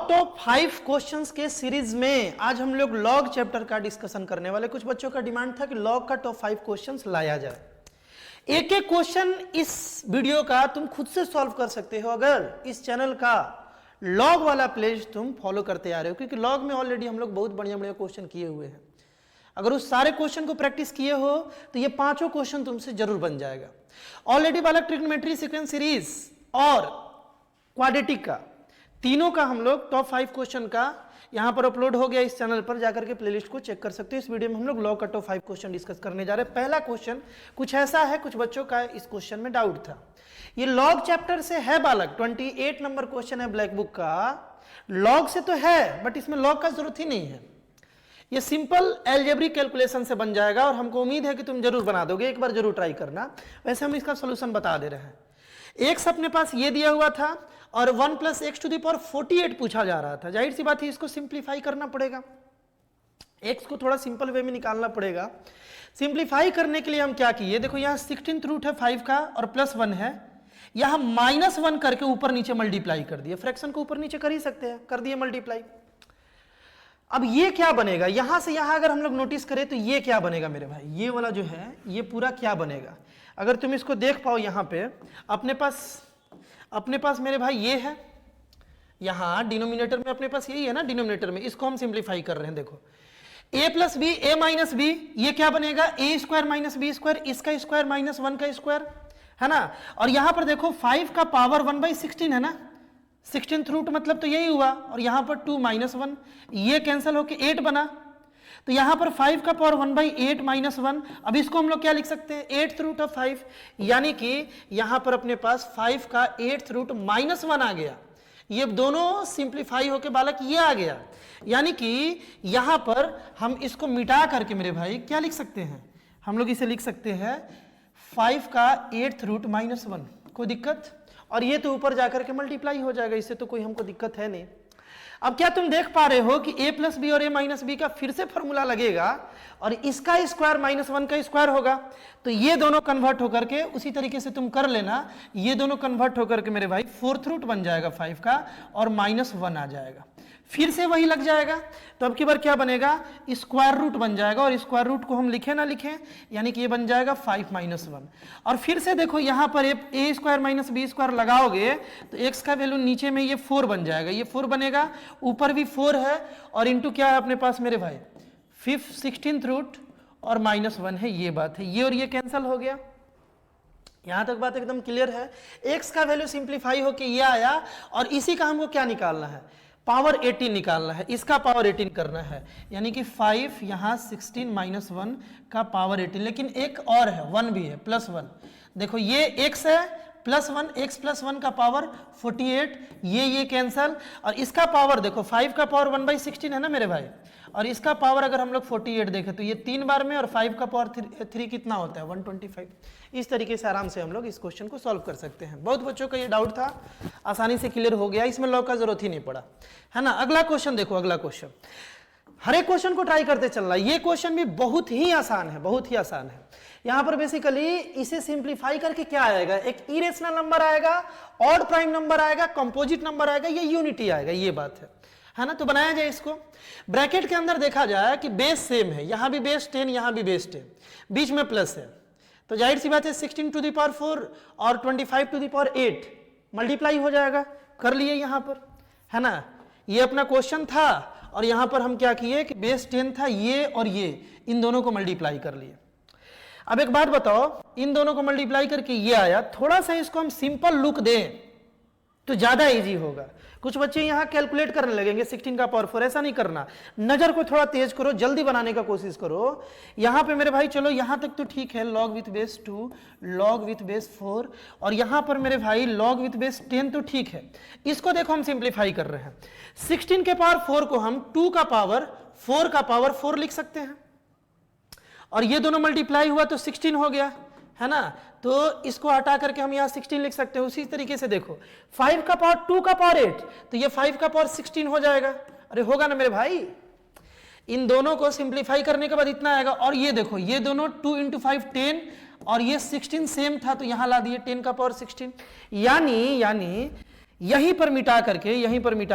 Log top 5 questions के series में आज हम लोग लॉग चैप्टर का डिस्कशन करने वाले। कुछ बच्चों का डिमांड था कि लॉग का टॉप 5 क्वेश्चंस लाया जाए। एक एक क्वेश्चन इस वीडियो का तुम खुद से सॉल्व कर सकते हो अगर इस चैनल का लॉग वाला प्लेलिस्ट तुम फॉलो करते आ रहे हो, क्योंकि लॉग में ऑलरेडी हम लोग बहुत बढ़िया बढ़िया क्वेश्चन किए हुए हैं। अगर उस सारे क्वेश्चन को प्रैक्टिस किए हो तो ये पांचों क्वेश्चन तुमसे जरूर बन जाएगा। ऑलरेडी वाला ट्रिग्नोमेट्री सीक्वेंस सीरीज और क्वाड्रेटिक का तीनों का हम लोग टॉप 5 क्वेश्चन का यहां पर अपलोड हो गया। इस चैनल पर जाकर के प्लेलिस्ट को चेक कर सकते हो। इस वीडियो में हम लोग लॉग का टॉप 5 क्वेश्चन डिस्कस करने जा रहे हैं। पहला क्वेश्चन कुछ ऐसा है, कुछ बच्चों का इस क्वेश्चन में डाउट था। ये लॉग चैप्टर से है बालक, 28 नंबर क्वेश्चन है ब्लैक बुक का। लॉग से तो है बट इसमें लॉग का जरूरत ही नहीं है। ये सिंपल एल्जेब्रिक कैलकुलेशन से बन जाएगा और हमको उम्मीद है कि तुम जरूर बना दोगे। एक बार जरूर ट्राई करना। वैसे हम इसका सोल्यूशन बता दे रहे हैं। एक्स अपने पास ये दिया हुआ था और 1 + x⁴ पूछा जा रहा था। जाहिर सी बात है इसको सिंप्लीफाई करना पड़ेगा। एक्स को थोड़ा सिंपल वे में निकालना पड़ेगा। सिंप्लीफाई करने के लिए हम क्या किए, देखो यहाँ 16th रूट है 5 का और +1 है। यहाँ -1 करके ऊपर नीचे मल्टीप्लाई कर दिए। फ्रैक्शन को ऊपर नीचे कर ही सकते हैं, कर दिए मल्टीप्लाई। अब ये क्या बनेगा, यहां से यहां अगर हम लोग नोटिस करें तो ये क्या बनेगा मेरे भाई, ये वाला जो है ये पूरा क्या बनेगा। अगर तुम इसको देख पाओ यहाँ पे अपने पास मेरे भाई ये है, यहां डिनोमिनेटर में अपने पास यही है ना, डिनोमिनेटर में इसको हम सिंप्लीफाई कर रहे हैं। देखो a + b a - b ये क्या बनेगा, a² - b², इसका स्क्वायर -1 का स्क्वायर है ना। और यहां पर देखो 5 का पावर 1/16 है ना, 16th रूट मतलब तो यही हुआ। और यहां पर 2 - 1 ये कैंसिल होके 8 बना। तो यहां पर 5 का पावर 1/8 - 1। अब इसको हम लोग क्या लिख सकते हैं, 8th रूट ऑफ 5, यानी कि यहां पर अपने पास 5 का 8th रूट -1 आ गया। ये दोनों सिंप्लीफाई होके बालक ये आ गया। यानी कि यहां पर हम इसको मिटा करके मेरे भाई क्या लिख सकते हैं, हम लोग इसे लिख सकते हैं 5 का 8th रूट -1। कोई दिक्कत? और ये तो ऊपर जाकर के मल्टीप्लाई हो जाएगा, इससे तो कोई हमको दिक्कत है नहीं। अब क्या तुम देख पा रहे हो कि a + b और a - b का फिर से फॉर्मूला लगेगा और इसका स्क्वायर -1 का स्क्वायर होगा। तो ये दोनों कन्वर्ट होकर के उसी तरीके से तुम कर लेना, ये दोनों कन्वर्ट होकर के मेरे भाई 4th रूट बन जाएगा 5 का और -1 आ जाएगा। फिर से वही लग जाएगा। तो अब की बार क्या बनेगा, स्क्वायर रूट बन जाएगा। और स्क्वायर रूट को हम लिखे ना लिखें, यानी कि ये बन जाएगा 5 - 1। और फिर से देखो यहाँ पर a² - b² लगाओगे तो x का वैल्यू नीचे में ये 4 बन जाएगा, ये 4 बनेगा, ऊपर भी 4 है और इंटू क्या है अपने पास मेरे भाई 16th रूट और -1 है। ये बात है, ये और ये कैंसिल हो गया। यहां तक बात एकदम क्लियर है। x का वैल्यू सिंप्लीफाई होके ये आया और इसी का हमको क्या निकालना है, पावर 18 निकालना है। इसका पावर 18 करना है, यानी कि 5 यहाँ 16 - 1 का पावर 18। लेकिन एक और है, 1 भी है, +1। देखो ये x है +1, x + 1 का पावर 48, ये कैंसल। और इसका पावर देखो 5 का पावर 1/16 है ना मेरे भाई, और इसका पावर अगर हम लोग 48 देखें तो ये 3 बार में, और 5 का पावर 3 कितना होता है 125। इस तरीके से आराम से हम लोग इस क्वेश्चन को सॉल्व कर सकते हैं। बहुत बच्चों का ये डाउट था, आसानी से क्लियर हो गया, इसमें लॉग का जरूरत ही नहीं पड़ा है ना। अगला क्वेश्चन देखो, अगला क्वेश्चन हर एक क्वेश्चन को ट्राई करते चलना। ये क्वेश्चन भी बहुत ही आसान है, बहुत ही आसान है। यहां पर बेसिकली इसे सिंप्लीफाई करके क्या आएगा, एक इरेशनल नंबर आएगा, ऑड प्राइम नंबर आएगा, कंपोजिट नंबर आएगा, ये यूनिटी आएगा, ये बात है ना। तो बनाया जाए इसको। ब्रैकेट के अंदर देखा जाए कि बेस सेम है, यहां भी बेस 10, यहां भी बेस 10, बीच में प्लस है। तो जाहिर सी बात है 16⁴ और 25⁸ मल्टीप्लाई हो जाएगा। कर लिए यहां पर, है ना। ये अपना क्वेश्चन था और यहां पर हम क्या किए कि बेस 10 था, ये और ये इन दोनों को मल्टीप्लाई कर लिए। अब एक बात बताओ, इन दोनों को मल्टीप्लाई करके ये आया। थोड़ा सा इसको हम सिंपल लुक दें तो ज्यादा इजी होगा। कुछ बच्चे यहां कैलकुलेट करने लगेंगे 16 का पावर 4, ऐसा नहीं करना। नजर को थोड़ा तेज करो, जल्दी बनाने का कोशिश करो। यहां पे मेरे भाई चलो यहां तक तो ठीक है, log with base 2, log with base 4, और यहां पर मेरे भाई log with base 10 तो ठीक है। इसको देखो हम सिंप्लीफाई कर रहे हैं। 16 के पावर 4 को हम 2 का पावर 4 का पावर 4 लिख सकते हैं, और ये दोनों मल्टीप्लाई हुआ तो 16 हो गया, है ना। तो इसको हटा करके हम यहाँ 16 लिख सकते हैं। उसी तरीके से देखो 5 का पावर 2 का पावर 8, तो ये 5 का पावर 16 हो जाएगा। अरे होगा ना मेरे भाई। इन दोनों को सिंप्लीफाई करने के बाद इतना आएगा। और ये देखो ये दोनों 2 × 5 10 और ये 16 सेम था, तो यहां ला दिए 10 का पावर 16। यानी यहीं पर मिटा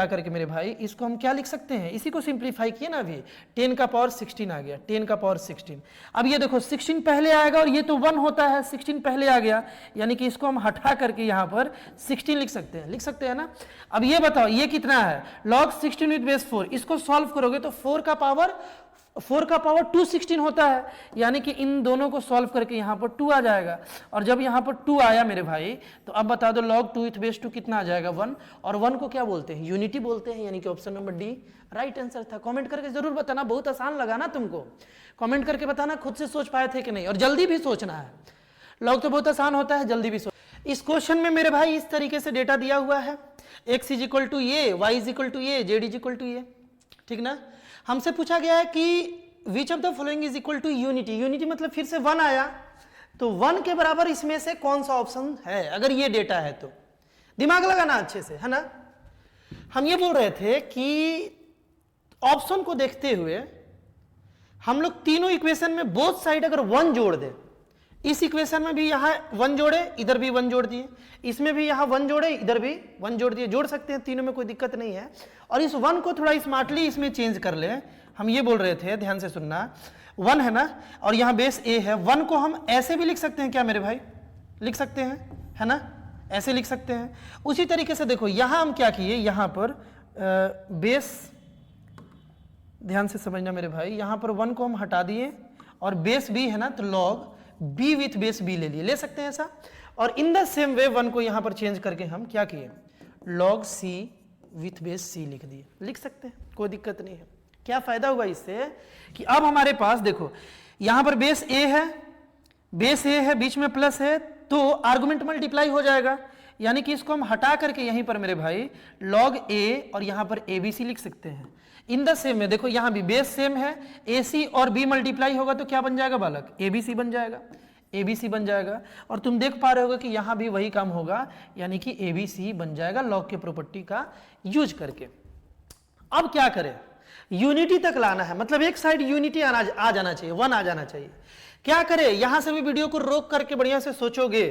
करके मेरे भाई इसको हम क्या लिख सकते हैं, इसी को सिंप्लीफाई किए ना अभी, 10 का पावर 16 आ गया, 10 का पावर 16। अब ये देखो 16 पहले आएगा और ये तो 1 होता है, 16 पहले आ गया, यानी कि इसको हम हटा करके यहाँ पर 16 लिख सकते हैं ना। अब ये बताओ ये कितना है, log 16 विद बेस 4, इसको सॉल्व करोगे तो 4 का पावर 216 होता है, यानी कि इन दोनों को सॉल्व करके यहाँ पर 2 आ जाएगा। और जब यहाँ पर 2 आया मेरे भाई, तो अब बता दो log 2 विथ बेस 2 कितना आ जाएगा, 1। और 1 को क्या बोलते हैं, यूनिटी बोलते हैं, यानी कि option number D right answer था। कमेंट करके जरूर बताना, बहुत आसान लगा ना तुमको, कमेंट करके बताना खुद से सोच पाए थे कि नहीं, और जल्दी भी सोचना है, log तो बहुत आसान होता है, जल्दी भी सोच। इस क्वेश्चन में मेरे भाई इस तरीके से डेटा दिया हुआ है, x is equal to a, y is equal to a, z is equal to a, ठीक ना। हमसे पूछा गया है कि which of the following is equal to unity, unity मतलब फिर से 1 आया, तो 1 के बराबर इसमें से कौन सा ऑप्शन है, अगर ये डेटा है तो दिमाग लगाना अच्छे से, है ना। हम ये बोल रहे थे कि ऑप्शन को देखते हुए हम लोग तीनों इक्वेशन में बोथ साइड अगर 1 जोड़ दे, इस इक्वेशन में भी यहां 1 जोड़े, इधर भी 1 जोड़ दिए, इसमें भी यहां 1 जोड़े, इधर भी 1 जोड़ दिए, जोड़ सकते हैं तीनों में, कोई दिक्कत नहीं है। और इस 1 को थोड़ा स्मार्टली इसमें चेंज कर ले, हम ये बोल रहे थे, ध्यान से सुनना, 1 है ना, और यहां बेस a है, 1 को हम ऐसे भी लिख सकते हैं क्या मेरे भाई, लिख सकते हैं, है ना, ऐसे लिख सकते हैं। उसी तरीके से देखो यहां हम क्या किए, यहां पर बेस, ध्यान से समझना मेरे भाई, यहां पर 1 को हम हटा दिए और बेस b है ना, तो log b with base b ले लिए, ले सकते हैं ऐसा। और इन द सेम वे 1 को यहां पर चेंज करके हम क्या किए, log c with base c लिख दिए, लिख सकते हैं, कोई दिक्कत नहीं है। क्या फायदा हुआ इससे कि अब हमारे पास देखो यहां पर बेस a है, बीच में प्लस है, तो आर्गुमेंट मल्टीप्लाई हो जाएगा, यानी कि इसको हम हटा करके यहीं पर मेरे भाई log a और यहां पर abc लिख सकते हैं। इन द सेम में देखो यहां भी बेस सेम है, ac और b मल्टीप्लाई होगा तो क्या बन जाएगा बालक, abc बन जाएगा। और तुम देख पा रहे होगे कि यहां भी वही काम होगा, यानी कि abc बन जाएगा log के प्रॉपर्टी का यूज करके। अब क्या करें, यूनिटी तक लाना है, मतलब एक साइड यूनिटी आ जाना चाहिए, 1 आ जाना चाहिए। क्या करें, यहां से भी वीडियो को रोक करके बढ़िया से सोचोगे।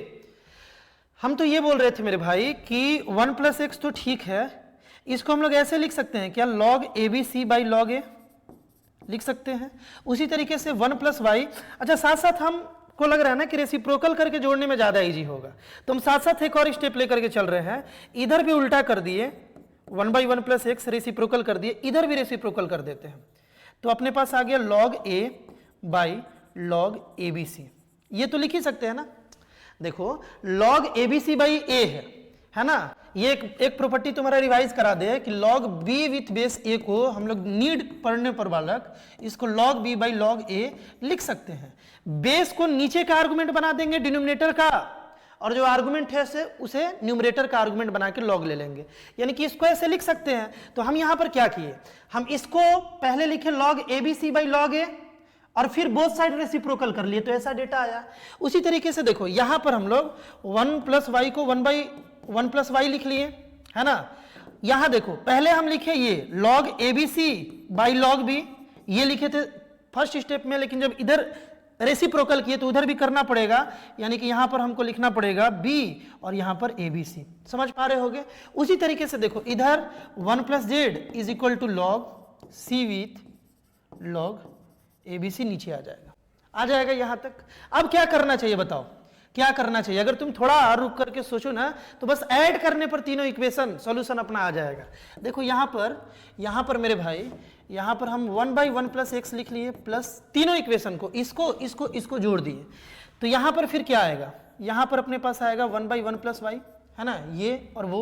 हम तो ये बोल रहे थे मेरे भाई कि 1 + x तो ठीक है, इसको हम लोग ऐसे लिख सकते हैं क्या, log abc by log a लिख सकते हैं। उसी तरीके से 1 + y, अच्छा साथ साथ हमको लग रहा है ना कि रेसिप्रोकल करके जोड़ने में ज्यादा इजी होगा, तो हम साथ साथ एक और स्टेप लेकर के चल रहे हैं, इधर भी उल्टा कर दिए, 1/1 + x रेसिप्रोकल कर दिए, इधर भी रेसिप्रोकल कर देते हैं, तो अपने पास आ गया log a by log abc, ये तो लिख ही सकते हैं ना। देखो log abc बाई a है ना, ये एक प्रॉपर्टी तुम्हारा रिवाइज करा दे कि log b with base a को हम लोग नीड पढ़ने पर बालक इसको log b by log a लिख सकते हैं। बेस को नीचे का आर्गुमेंट बना देंगे डिनोमिनेटर का, और जो आर्गुमेंट है उसे न्यूमरेटर का आर्गुमेंट बना के log ले लेंगे, यानी कि इसको ऐसे लिख सकते हैं। तो हम यहां पर क्या किए, हम इसको पहले लिखे log abc by log a और फिर बोथ साइड रेसिप्रोकल कर लिए, तो ऐसा डेटा आया। उसी तरीके से देखो यहां पर हम लोग 1 + y को 1/1 + y लिख लिए, है ना। यहां देखो पहले हम लिखे ये log abc by log b, ये लिखे थे फर्स्ट स्टेप में, लेकिन जब इधर रेसिप्रोकल किए तो उधर भी करना पड़ेगा, यानी कि यहां पर हमको लिखना पड़ेगा b और यहां पर abc, समझ पा रहे होगे। उसी तरीके से देखो इधर 1 + z is equal to log c with log abc, नीचे आ जाएगा यहां तक। अब क्या करना चाहिए बताओ, क्या करना चाहिए, अगर तुम थोड़ा रुक करके सोचो ना तो बस ऐड करने पर तीनों इक्वेशन सॉल्यूशन अपना आ जाएगा। देखो यहां पर मेरे भाई, यहां पर हम 1/1 + x लिख लिए प्लस तीनों इक्वेशन को इसको जोड़ दिए, तो यहां पर फिर क्या आएगा, यहां पर अपने पास आएगा 1/1 + y, है ना, ये और वो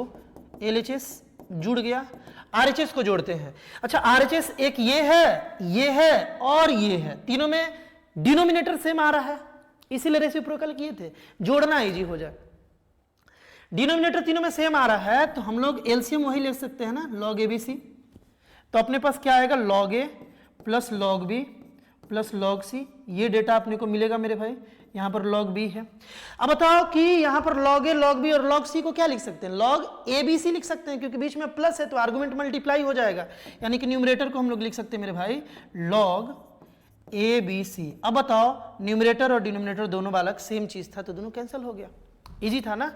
LHS जुड़ गया, RHS को जोड़ते हैं। अच्छा RHS एक ये है और ये है, तीनों में डिनोमिनेटर सेम आ रहा है, इसीलिए रेसिप्रोकल किए थे, जोड़ना इजी हो जाए। डिनोमिनेटर तीनों में सेम आ रहा है तो हम लोग एलसीएम वही ले सकते हैं ना, log abc, तो अपने पास क्या आएगा log a + log b + log c, ये डेटा अपने को मिलेगा मेरे भाई, यहां पर log b है। अब बताओ कि यहां पर log a, log b और log c को क्या लिख सकते हैं, log abc लिख सकते हैं, क्योंकि बीच में प्लस है तो आर्गुमेंट मल्टीप्लाई हो जाएगा, यानी कि न्यूमरेटर को हम लोग लिख सकते हैं मेरे भाई log abc। अब बताओ न्यूमरेटर और डिनोमिनेटर दोनों बालक सेम चीज था, तो दोनों कैंसिल हो गया, इजी था ना।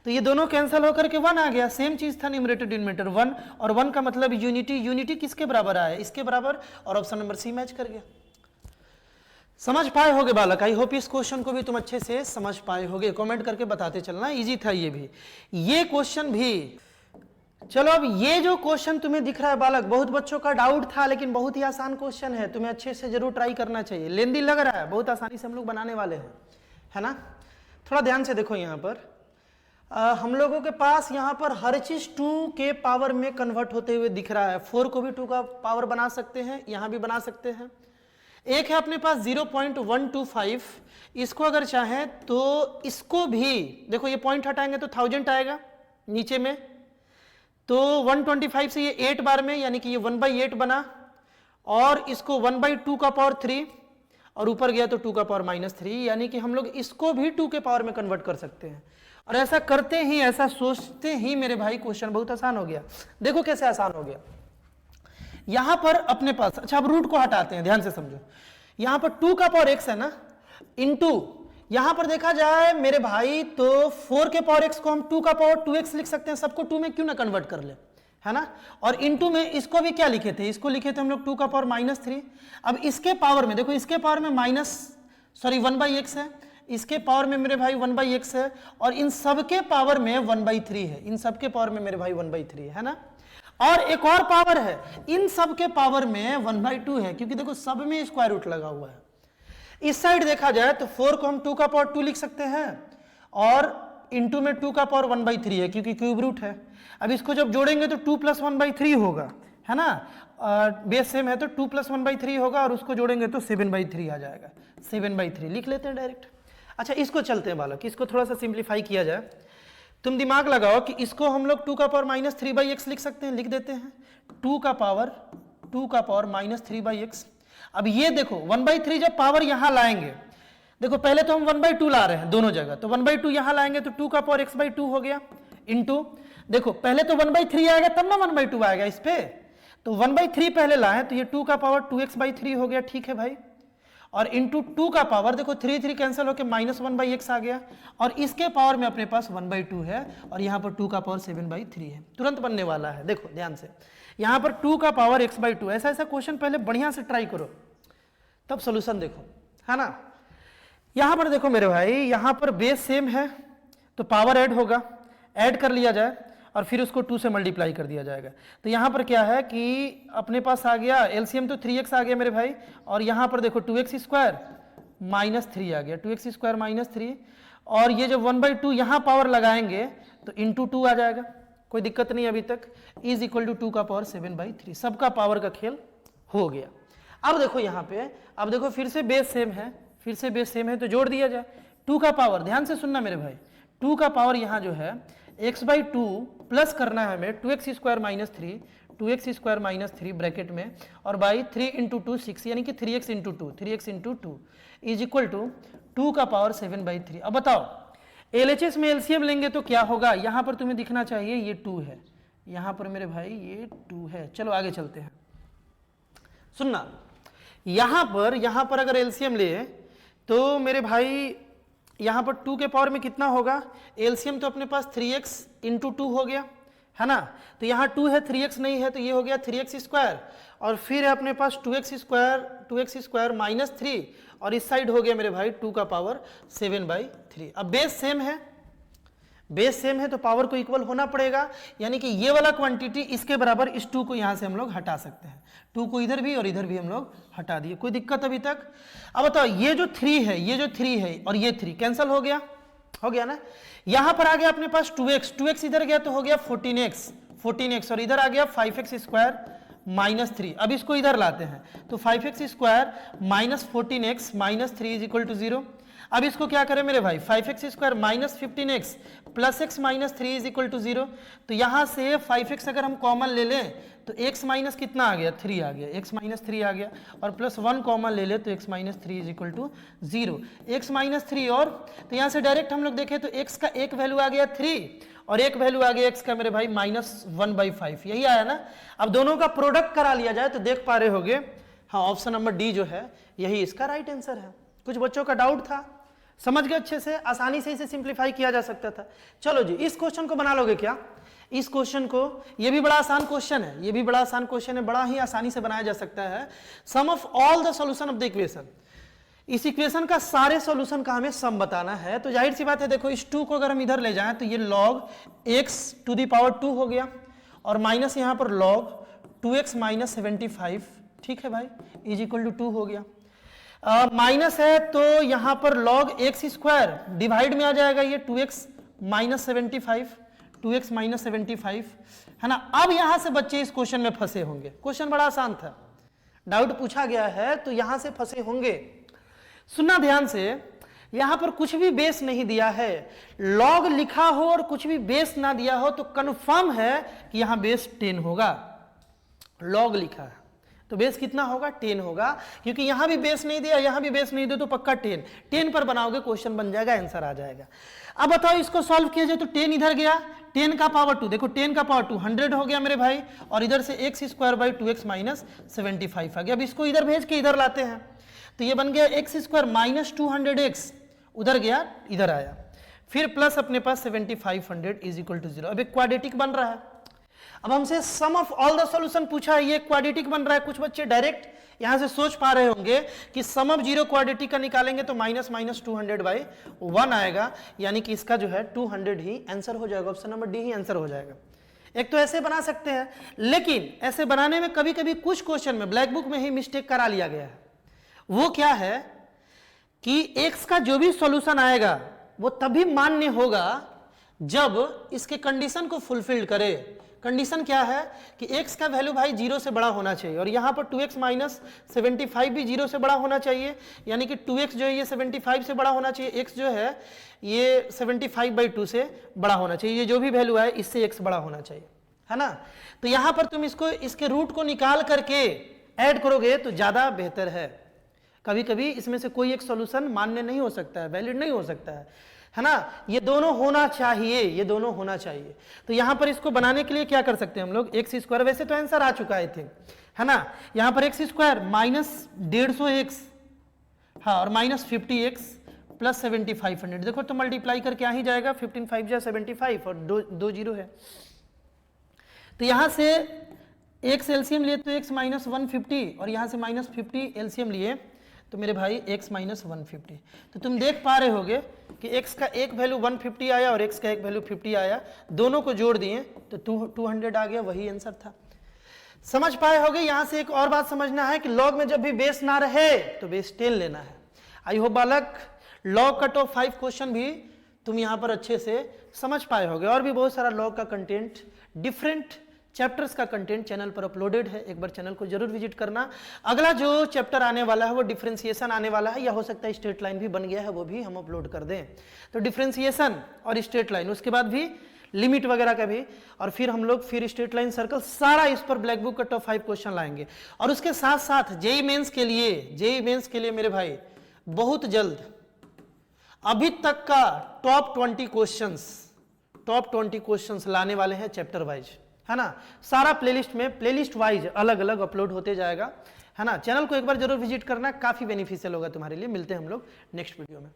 तो ये दोनों कैंसिल होकर के 1 आ गया, सेम चीज था न्यूमरेटर डिनोमिनेटर 1, और 1 का मतलब यूनिटी, यूनिटी किसके बराबर आया, इसके बराबर, और ऑप्शन नंबर सी मैच कर गया। समझ पाए होगे बालक, आई होप इस क्वेश्चन को भी तुम अच्छे से समझ पाए होगे, कमेंट करके बताते चलना, इजी था ये भी, ये क्वेश्चन भी। चलो अब ये जो क्वेश्चन तुम्हें दिख रहा है बालक, बहुत बच्चों का डाउट था, लेकिन बहुत ही आसान क्वेश्चन है, तुम्हें अच्छे से जरूर ट्राई करना चाहिए। लेंदी लग रहा है, बहुत आसानी से हम लोग बनाने वाले हैं, है ना। थोड़ा ध्यान से देखो, यहाँ पर हम लोगों के पास यहाँ पर हर चीज 2 के पावर में कन्वर्ट होते हुए दिख रहा है। 4 को भी 2 का पावर बना सकते हैं, यहाँ भी बना सकते हैं। एक है अपने पास 0.125, इसको अगर चाहें तो इसको भी देखो, ये पॉइंट हटाएंगे तो 1000 आएगा नीचे में, तो 125 से ये 8 बार में, यानी कि ये 1/8 बना, और इसको 1/2 का पावर 3, और ऊपर गया तो 2 का पावर -3, यानी कि हम लोग इसको भी 2 के पावर में कन्वर्ट कर सकते हैं। और ऐसा करते ही, ऐसा सोचते ही मेरे भाई क्वेश्चन बहुत आसान हो गया। देखो कैसे आसान हो गया। यहां पर अपने पास, अच्छा अब रूट को हटाते हैं, ध्यान से समझो। यहां पर 2 का पावर x है ना, इंटू यहां पर देखा जाए मेरे भाई तो 4 के पावर x को हम 2 का पावर 2x लिख सकते हैं, सबको 2 में क्यों ना कन्वर्ट कर ले, है ना। और इंटू में इसको भी क्या लिखे थे, इसको लिखे थे हम लोग 2 का पावर -3। अब इसके पावर में देखो, इसके पावर में 1/x है, इसके पावर में मेरे भाई 1/x है, और इन सब के पावर में 1/3 है, इन सब के पावर में मेरे भाई 1/3 है ना। और एक और पावर है, इन सब के पावर में 1/2 है, क्योंकि देखो सब में स्क्वायर रूट लगा हुआ है। इस साइड देखा जाए तो 4 को हम 2 का पावर 2 लिख सकते हैं, और इंटू में 2 का पावर 1/3 है, क्योंकि क्यूब रूट है। अब इसको जब जोड़ेंगे तो 2 + 1/3 होगा, है ना, बेस सेम है तो 2 + 1/3 होगा, और उसको जोड़ेंगे तो 7/3 आ जाएगा, 7/3 लिख लेते हैं डायरेक्ट। अच्छा इसको चलते हैं बालक, इसको थोड़ा सा सिंप्लीफाई किया जाए। तुम दिमाग लगाओ कि इसको हम लोग 2 का पावर -3/x लिख सकते हैं, लिख देते हैं 2 का पावर -3/x। अब ये देखो 1/3 जब पावर यहां लाएंगे, देखो पहले तो हम 1/2 ला रहे हैं दोनों जगह, तो 1/2 यहां लाएंगे तो 2 का पावर x/2 हो गया, इंटू देखो पहले तो 1/3 आएगा तब ना 1/2 आएगा इस पे, तो 1/3 पहले लाए तो ये 2 का पावर 2x/3 हो गया, ठीक है भाई, और इंटू 2 का पावर देखो 3 कैंसिल होकर -1/x आ गया, और इसके पावर में अपने पास 1/2 है, और यहाँ पर 2 का पावर 7/3 है, तुरंत बनने वाला है। देखो ध्यान से, यहाँ पर 2 का पावर x/2, ऐसा ऐसा क्वेश्चन पहले बढ़िया से ट्राई करो, तब सोल्यूशन देखो, है ना। यहाँ पर देखो मेरे भाई, यहाँ पर बेस सेम है तो पावर ऐड होगा, ऐड कर लिया जाए और फिर उसको 2 से मल्टीप्लाई कर दिया जाएगा। तो यहाँ पर क्या है कि अपने पास आ गया एलसीएम तो 3x आ गया मेरे भाई, और यहाँ पर देखो 2x² -3 आ गया, 2x² -3, और ये जब 1/2 यहाँ पावर लगाएंगे तो इंटू 2 आ जाएगा, कोई दिक्कत नहीं अभी तक, इज इक्वल टू 2 का पावर 7/3, सबका पावर का खेल हो गया। अब देखो यहाँ पे, अब देखो फिर से बेस सेम है, फिर से बेस सेम है तो जोड़ दिया जाए 2 का पावर, ध्यान से सुनना मेरे भाई, 2 का पावर यहाँ जो है x/2 प्लस करना है हमें 2x² -3, 2x² -3 ब्रैकेट में, और बाई 3 × 2 6, यानी कि 3x × 2, 3x × 2 is equal to 2 का पावर 7/3। अब बताओ LHS में एलसीएम लेंगे तो क्या होगा, यहाँ पर तुम्हें दिखना चाहिए ये 2 है, यहाँ पर मेरे भाई ये 2 है। चलो आगे चलते हैं, सुनना, यहाँ पर अगर एलसीएम ले तो मेरे भाई यहाँ पर 2 के पावर में कितना होगा, एलसीएम तो अपने पास 3x × 2 हो गया, है ना, तो यहाँ 2 है 3x नहीं है तो ये हो गया 3x², और फिर है अपने पास 2x² -3, और इस साइड हो गया मेरे भाई 2 का पावर 7/3। अब बेस सेम है, बेस सेम है तो पावर को इक्वल होना पड़ेगा, यानी कि ये वाला क्वांटिटी इसके बराबर, इस 2 को यहाँ से हम लोग हटा सकते हैं, 2 को इधर भी और इधर भी हम लोग हटा दिए, कोई दिक्कत अभी तक। अब बताओ ये जो 3 है, ये जो 3 है और ये 3 कैंसिल हो गया ना। यहाँ पर आ गया अपने पास 2x इधर गया तो हो गया 14x, और इधर आ गया 5x² -3। अब इसको इधर लाते हैं तो 5x² -14x -3 is equal to 0। अब इसको क्या करें मेरे भाई, 5x² -15x plus x -3 is equal to 0। तो यहाँ से 5x अगर हम कॉमन ले लें तो x माइनस कितना आ गया, 3 आ गया, x -3 आ गया, और प्लस 1 कॉमन ले ले तो x -3 is equal to 0, x -3, और तो यहाँ से डायरेक्ट हम लोग देखें तो x का एक वैल्यू आ गया 3 और एक वैल्यू आ गया x का मेरे भाई -1/5, यही आया ना। अब दोनों का प्रोडक्ट करा लिया जाए तो देख पा रहे होगे, हाँ ऑप्शन नंबर डी जो है यही इसका राइट आंसर है। कुछ बच्चों का डाउट था, समझ गए अच्छे से, आसानी से इसे सिंप्लीफाई किया जा सकता था। चलो जी, इस क्वेश्चन को बना लोगे क्या? इस क्वेश्चन को, ये भी बड़ा आसान क्वेश्चन है, ये भी बड़ा आसान क्वेश्चन है, बड़ा ही आसानी से बनाया जा सकता है। Sum of all the solution of the equation, इस इक्वेशन का सारे सॉल्यूशन का हमें सम बताना है। तो जाहिर सी बात है, देखो इस 2 को अगर हम इधर ले जाएं तो ये log x to the power 2 हो गया, और माइनस यहां पर log 2x माइनस 75, ठीक है भाई, इज इक्वल टू 2 हो गया। माइनस है तो यहां पर log x स्क्वायर डिवाइड में आ जाएगा ये 2x माइनस 75, 2x माइनस 75 है ना। अब यहां से बच्चे इस क्वेश्चन में फंसे होंगे, क्वेश्चन बड़ा आसान था, डाउट पूछा गया है तो यहां से फंसे होंगे। सुनना ध्यान से, यहां पर कुछ भी बेस नहीं दिया है, log लिखा हो और कुछ भी बेस ना दिया हो तो कंफर्म है कि यहां बेस 10 होगा। log लिखा है तो बेस कितना होगा? 10 होगा, क्योंकि यहां भी बेस नहीं दिया, यहां भी बेस नहीं दिया तो पक्का 10 पर बनाओगे, क्वेश्चन बन जाएगा, आंसर आ जाएगा। अब बताओ इसको सॉल्व किया जाए तो 10 इधर गया, 10 का पावर 2, देखो 10 का पावर 2 100 हो गया मेरे भाई, और इधर से x square by 2x minus 75 आ गया। अब इसको इधर भेज के इधर लाते हैं तो ये बन गया x स्क्वायर माइनस 200x, उधर गया इधर आया, फिर प्लस अपने पास 7500 इज इक्वल टू 0। अब एक क्वाड्रेटिक बन रहा है। अब हमसे सम ऑफ ऑल द सॉल्यूशन पूछा है, ये क्वाड्रेटिक बन रहा है। कुछ बच्चे डायरेक्ट यहां से सोच पा रहे होंगे कि सम ऑफ 0 क्वाड्रेटिक का निकालेंगे तो माइनस माइनस 200/1 आएगा, यानी कि इसका जो है 200 ही आंसर हो जाएगा, ऑप्शन नंबर डी ही आंसर हो जाएगा। एक तो ऐसे बना सकते हैं, लेकिन ऐसे बनाने में कभी कभी कुछ क्वेश्चन में ब्लैक बुक में ही मिस्टेक करा लिया गया है। वो क्या है कि x का जो भी सॉल्यूशन आएगा वो तभी मान्य होगा जब इसके कंडीशन को फुलफिल करे। कंडीशन क्या है कि x का वैल्यू भाई 0 से बड़ा होना चाहिए, और यहां पर 2x माइनस 75 भी 0 से बड़ा होना चाहिए, यानी कि 2x जो है ये 75 से बड़ा होना चाहिए, x जो है ये 75/2 से बड़ा होना चाहिए, ये जो भी वैल्यू है इससे x बड़ा होना चाहिए, है ना। तो यहां पर तुम इसको, इसके रूट को निकाल करके ऐड करोगे तो ज्यादा बेहतर है। कभी कभी इसमें से कोई एक सॉल्यूशन मान्य नहीं हो सकता है, वैलिड नहीं हो सकता है ना। ये दोनों होना चाहिए, ये दोनों होना चाहिए। तो यहां पर इसको बनाने के लिए क्या कर सकते हैं हम लोग, एक्स स्क्वायर, वैसे तो आंसर आ चुका है थिंक, है ना। यहां पर एक्स स्क्वायर माइनस 150x, हाँ, और माइनस 50x प्लस 7500, देखो तो मल्टीप्लाई करके आ ही जाएगा, 15 5 जा 75 और दो जीरो है। तो यहां से x एलसीएम लिए तो x माइनस 150, और यहां से माइनस 50 एलसीएम लिए तो मेरे भाई x माइनस 150। तो तुम देख पा रहे होगे कि x का एक वैल्यू 150 आया और x का एक वैल्यू 50 आया, दोनों को जोड़ दिए तो 200 आ गया, वही आंसर था। समझ पाए होगे। यहां से एक और बात समझना है कि लॉग में जब भी बेस ना रहे तो बेस 10 लेना है। आई होप बालक लॉग कट ऑफ 5 क्वेश्चन भी तुम यहां पर अच्छे से समझ पाए होगे। और भी बहुत सारा लॉग का कंटेंट, डिफरेंट चैप्टर्स का कंटेंट चैनल पर अपलोडेड है, एक बार चैनल को जरूर विजिट करना। अगला जो चैप्टर आने वाला है वो डिफरेंशिएशन आने वाला है, या हो सकता है स्ट्रेट लाइन भी बन गया है, वो भी हम अपलोड कर दें। तो डिफरेंशिएशन और स्ट्रेट लाइन, उसके बाद भी लिमिट वगैरह का भी, और फिर हम लोग फिर स्ट्रेट लाइन, सर्कल, सारा इस पर ब्लैक बुक का टॉप 5 क्वेश्चन लाएंगे। और उसके साथ साथ जेईई मेंस के लिए मेरे भाई बहुत जल्द अभी तक का टॉप 20 क्वेश्चंस लाने वाले हैं चैप्टर वाइज, है ना। सारा प्लेलिस्ट में, प्लेलिस्ट वाइज अलग अलग अपलोड होते जाएगा, है ना। चैनल को एक बार जरूर विजिट करना, काफी बेनिफिशियल होगा तुम्हारे लिए। मिलते हैं हम लोग नेक्स्ट वीडियो में।